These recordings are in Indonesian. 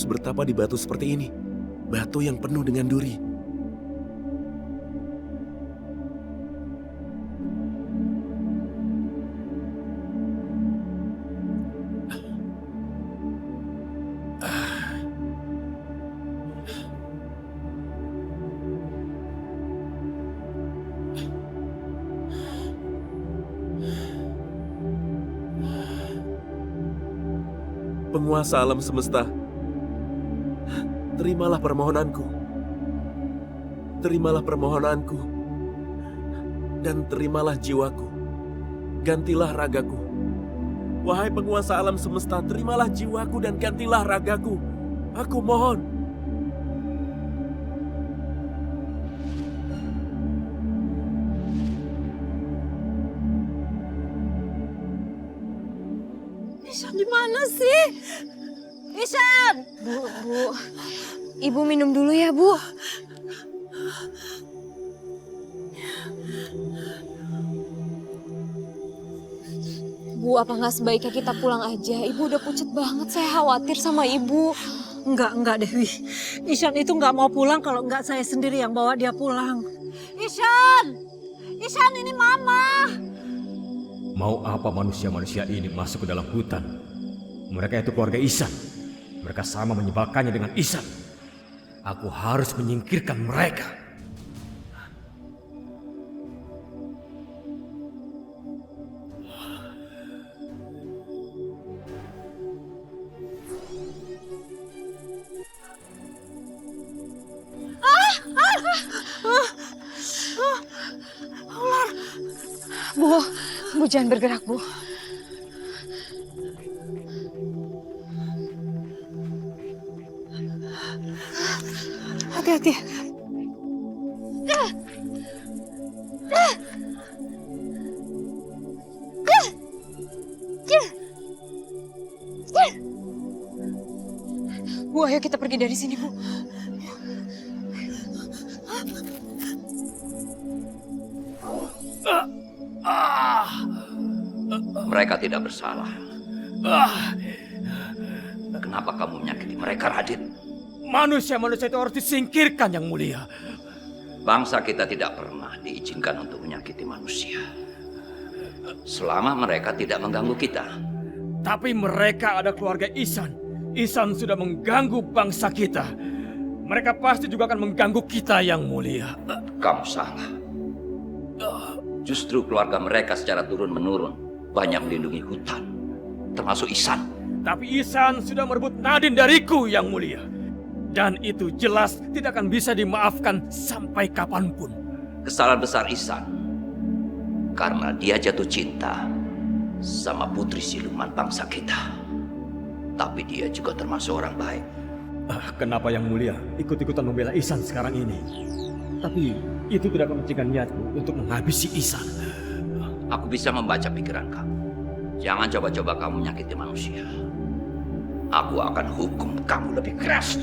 harus bertapa di batu seperti ini. Batu yang penuh dengan duri. Penguasa alam semesta, terimalah permohonanku. Terimalah permohonanku. Dan terimalah jiwaku. Gantilah ragaku. Wahai penguasa alam semesta, terimalah jiwaku dan gantilah ragaku. Aku mohon. Ihsan di mana sih? Ihsan! Bu, Ibu minum dulu ya, Bu. Bu, apa nggak sebaiknya kita pulang aja? Ibu udah pucet banget, saya khawatir sama Ibu. Enggak Dewi. Ihsan itu enggak mau pulang kalau enggak saya sendiri yang bawa dia pulang. Ihsan! Ihsan, ini Mama! Mau apa manusia-manusia ini masuk ke dalam hutan? Mereka itu keluarga Ihsan. Mereka sama menyebalkannya dengan Ihsan. Aku harus menyingkirkan mereka. Bu jangan bergerak, Bu. Hati-hati. Bu, ayo kita pergi dari sini, Bu. Mereka tidak bersalah. Kenapa kamu menyakiti mereka, Radin? Manusia-manusia itu harus disingkirkan, Yang Mulia. Bangsa kita tidak pernah diizinkan untuk menyakiti manusia. Selama mereka tidak mengganggu kita. Tapi mereka ada keluarga Ihsan. Ihsan sudah mengganggu bangsa kita. Mereka pasti juga akan mengganggu kita, Yang Mulia. Kamu salah. Justru keluarga mereka secara turun-menurun banyak melindungi hutan, termasuk Ihsan. Tapi Ihsan sudah merebut Nadine dariku, Yang Mulia. Dan itu jelas tidak akan bisa dimaafkan sampai kapanpun. Kesalahan besar Ihsan karena dia jatuh cinta sama putri siluman bangsa kita. Tapi dia juga termasuk orang baik. Kenapa Yang Mulia ikut-ikutan membela Ihsan sekarang ini? Tapi itu tidak mementingkan niatku untuk menghabisi Ihsan. Aku bisa membaca pikiran kamu. Jangan coba-coba kamu menyakiti manusia. Aku akan hukum kamu lebih keras.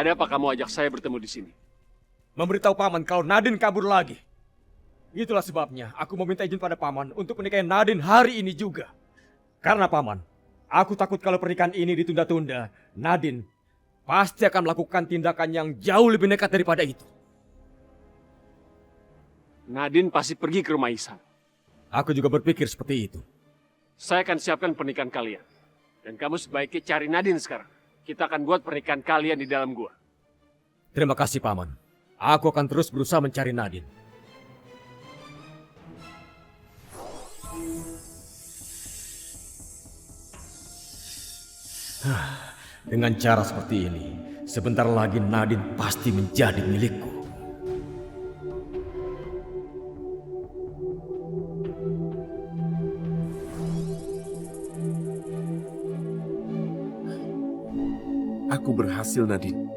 Ada apa kamu ajak saya bertemu di sini? Memberitahu Paman kalau Nadine kabur lagi. Itulah sebabnya aku meminta izin pada Paman untuk menikahi Nadine hari ini juga. Karena Paman, aku takut kalau pernikahan ini ditunda-tunda, Nadine pasti akan melakukan tindakan yang jauh lebih nekat daripada itu. Nadine pasti pergi ke rumah Ihsan. Aku juga berpikir seperti itu. Saya akan siapkan pernikahan kalian. Dan kamu sebaiknya cari Nadine sekarang. Kita akan buat pernikahan kalian di dalam gua. Terima kasih, Paman. Aku akan terus berusaha mencari Nadine. Dengan cara seperti ini, sebentar lagi Nadine pasti menjadi milikku. Aku berhasil, Nadine.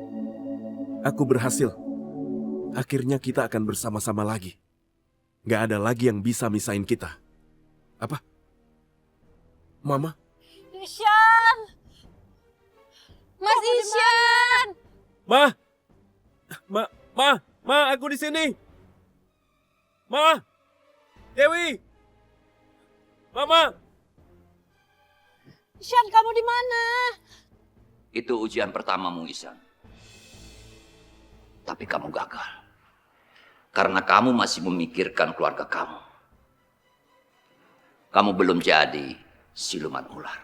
Aku berhasil. Akhirnya kita akan bersama-sama lagi. Gak ada lagi yang bisa misahin kita. Apa? Mama? Ishan! Mas Ishan! Ma, aku di sini. Ma, Dewi, Mama. Ishan, kamu di mana? Itu ujian pertamamu, Ihsan. Tapi kamu gagal. Karena kamu masih memikirkan keluarga kamu. Kamu belum jadi siluman ular.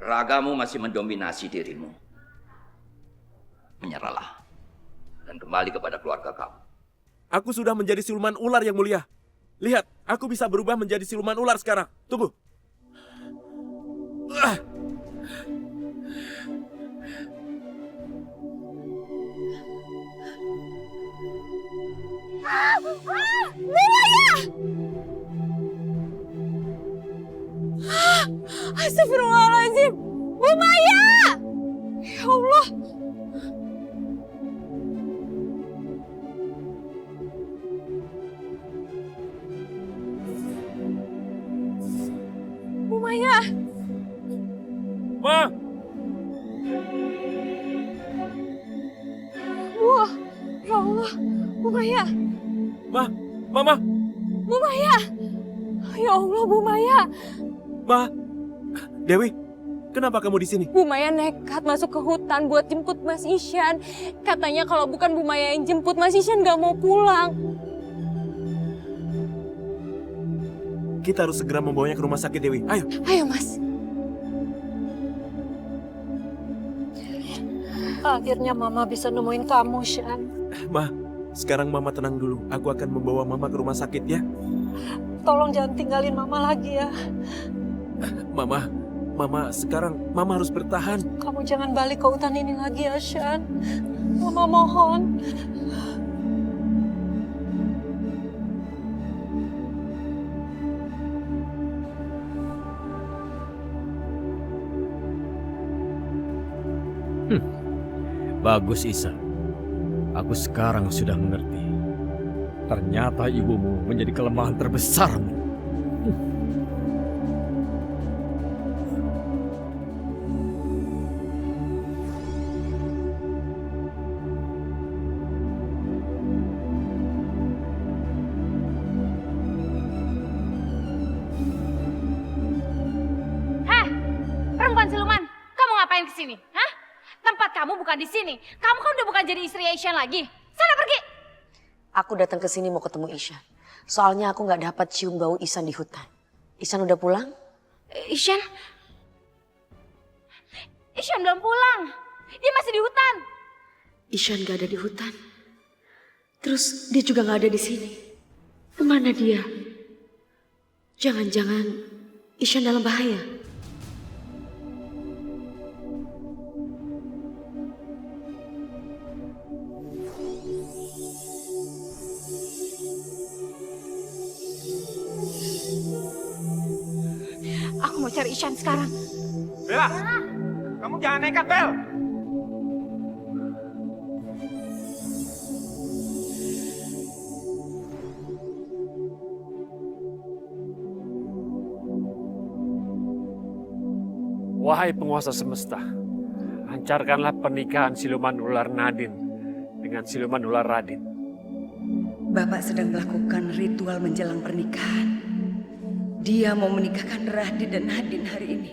Ragamu masih mendominasi dirimu. Menyerahlah. Dan kembali kepada keluarga kamu. Aku sudah menjadi siluman ular yang mulia. Lihat, aku bisa berubah menjadi siluman ular sekarang. Tunggu. Astagfirullahaladzim! Bu Maya! Ya Allah! Bu Maya! Ma, Wah! Ya Allah! Bu Maya! Mama, Bu Maya! Ya Allah, Bu Maya! Ma. Dewi, kenapa kamu di sini? Bu Maya nekat masuk ke hutan buat jemput Mas Ishan. Katanya kalau bukan Bu Maya yang jemput, Mas Ishan gak mau pulang. Kita harus segera membawanya ke rumah sakit, Dewi. Ayo. Ayo, Mas. Akhirnya Mama bisa nemuin kamu, Shan. Ma, sekarang Mama tenang dulu. Aku akan membawa Mama ke rumah sakit ya. Tolong jangan tinggalin Mama lagi ya. Mama, sekarang Mama harus bertahan. Kamu jangan balik ke hutan ini lagi ya, Shan. Mama mohon. Bagus, Ihsan. Aku sekarang sudah mengerti. Ternyata ibumu menjadi kelemahan terbesarmu. Perempuan siluman, kamu ngapain ke sini? Hah? Tempat kamu bukan di sini. Kamu kan udah bukan jadi istri Ishan lagi. Sana pergi. Aku datang ke sini mau ketemu Ihsan. Soalnya aku nggak dapat cium bau Ihsan di hutan. Ihsan udah pulang? Ishan belum pulang. Dia masih di hutan. Ihsan nggak ada di hutan. Terus dia juga nggak ada di sini. Kemana dia? Jangan-jangan Ihsan dalam bahaya. Aku mau cari Ishan sekarang. Bella, kamu jangan nekat, Bel. Wahai penguasa semesta, lancarkanlah pernikahan siluman ular Nadine dengan siluman ular Radin. Bapak sedang melakukan ritual menjelang pernikahan. Dia mau menikahkan Radin dan Nadine hari ini.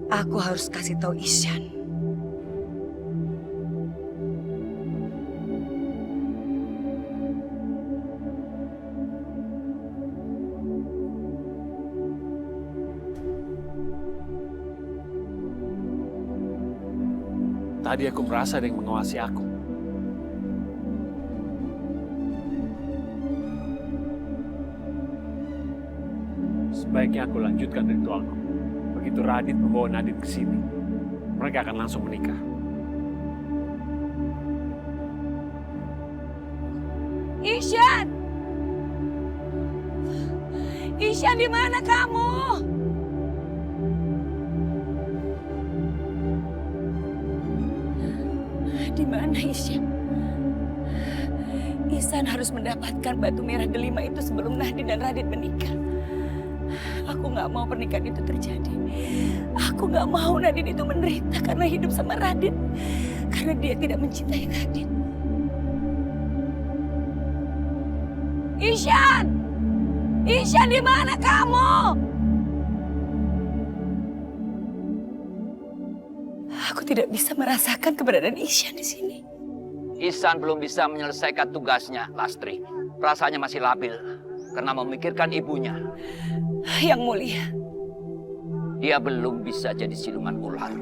Aku harus kasih tahu Ihsan. Tadi aku merasa ada yang mengawasi aku. Sebaiknya aku lanjutkan ritualku. Begitu Radit membawa Nadine ke sini, mereka akan langsung menikah. Isyan! Isyan, di mana kamu? Di mana Isyan? Ihsan harus mendapatkan batu merah delima itu sebelum Nadine dan Radit menikah. Aku nggak mau pernikahan itu terjadi. Aku nggak mau Nadine itu menderita karena hidup sama Radit. Karena dia tidak mencintai Radit. Isyan! Isyan, di mana kamu? Aku tidak bisa merasakan keberadaan Isyan di sini. Ihsan belum bisa menyelesaikan tugasnya, Lastri. Perasaannya masih labil karena memikirkan ibunya. Yang mulia, Dia belum bisa jadi siluman ular.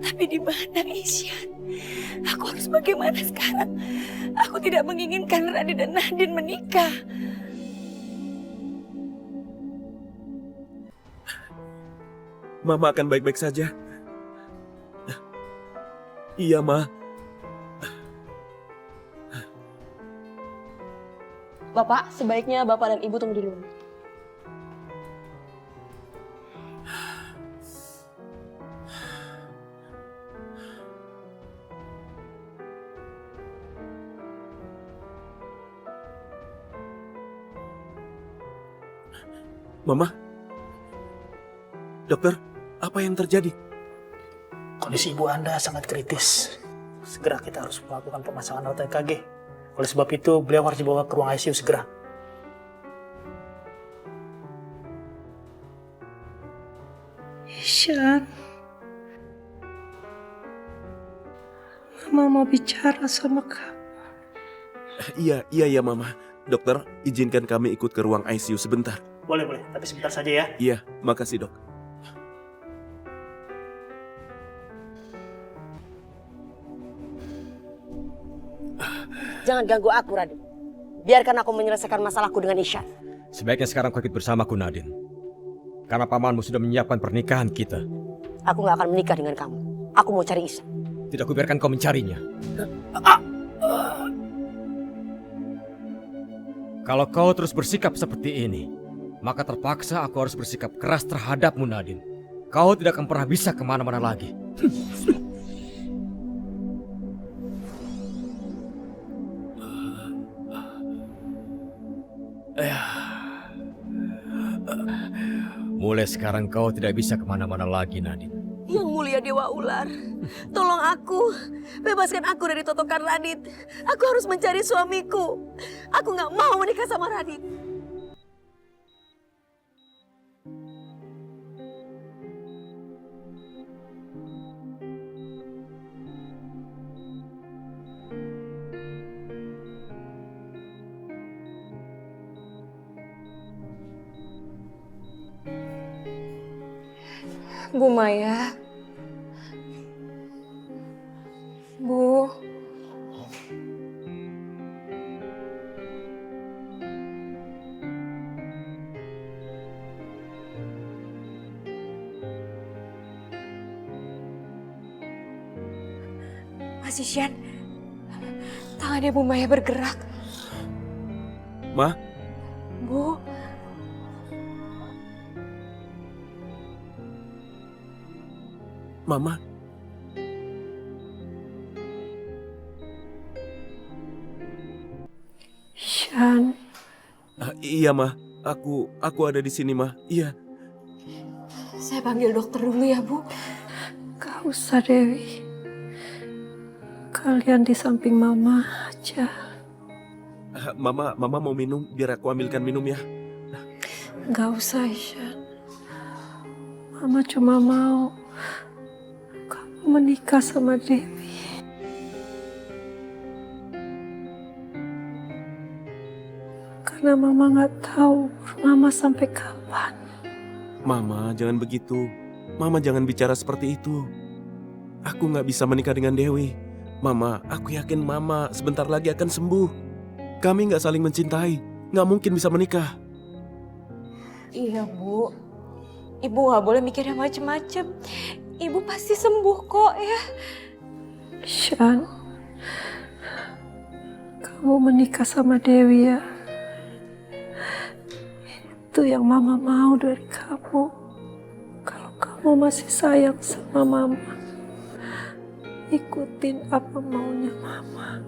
tapi di mana Isyan? Aku harus bagaimana sekarang? Aku tidak menginginkan Radit dan Nadine menikah. Mama akan baik-baik saja. Iya, Ma. Bapak, sebaiknya Bapak dan Ibu tunggu di luar. Mama? Dokter, apa yang terjadi? Kondisi ibu Anda sangat kritis. Segera kita harus melakukan pemasangan alat EKG. Oleh sebab itu, beliau harus dibawa ke ruang ICU segera. Isyan, Mama mau bicara sama kamu. Iya, Mama. Dokter, izinkan kami ikut ke ruang ICU sebentar. Boleh, tapi sebentar saja ya. Iya, makasih, Dok. Jangan ganggu aku, Radit. Biarkan aku menyelesaikan masalahku dengan Isyan. Sebaiknya sekarang kau ikut bersamaku, Nadine. Karena pamanmu sudah menyiapkan pernikahan kita. Aku nggak akan menikah dengan kamu. Aku mau cari Isyan. Tidak kubiarkan kau mencarinya. Kalau kau terus bersikap seperti ini, maka terpaksa aku harus bersikap keras terhadapmu, Nadine. Kau tidak akan pernah bisa kemana-mana lagi. Mulai sekarang kau tidak bisa kemana-mana lagi, Nadine. Yang mulia Dewa Ular, tolong aku. Bebaskan aku dari totokan Radit. Aku harus mencari suamiku. Aku nggak mau menikah sama Radit. Bu Maya. Bu. Mas Isyan, tangannya Bu Maya bergerak. Ma? Bu. Mama? Isyan, Iya, Ma. Aku ada di sini, Ma. Iya. Saya panggil dokter dulu ya, Bu. gak usah Dewi. Kalian di samping Mama aja. Mama mau minum, biar aku ambilkan minum ya. Gak usah, Isyan. Mama cuma mau kamu menikah sama Dewi. Karena Mama gak tahu Mama sampai kapan? Mama, jangan begitu. Mama jangan bicara seperti itu. Aku nggak bisa menikah dengan Dewi. Mama, aku yakin Mama sebentar lagi akan sembuh. Kami nggak saling mencintai. Nggak mungkin bisa menikah. Iya, Bu. Ibu nggak boleh mikir yang macem-macem. Ibu pasti sembuh kok ya. Shan, kamu menikah sama Dewi ya? Itu yang Mama mau dari kamu. Kalau kamu masih sayang sama Mama, ikutin apa maunya Mama.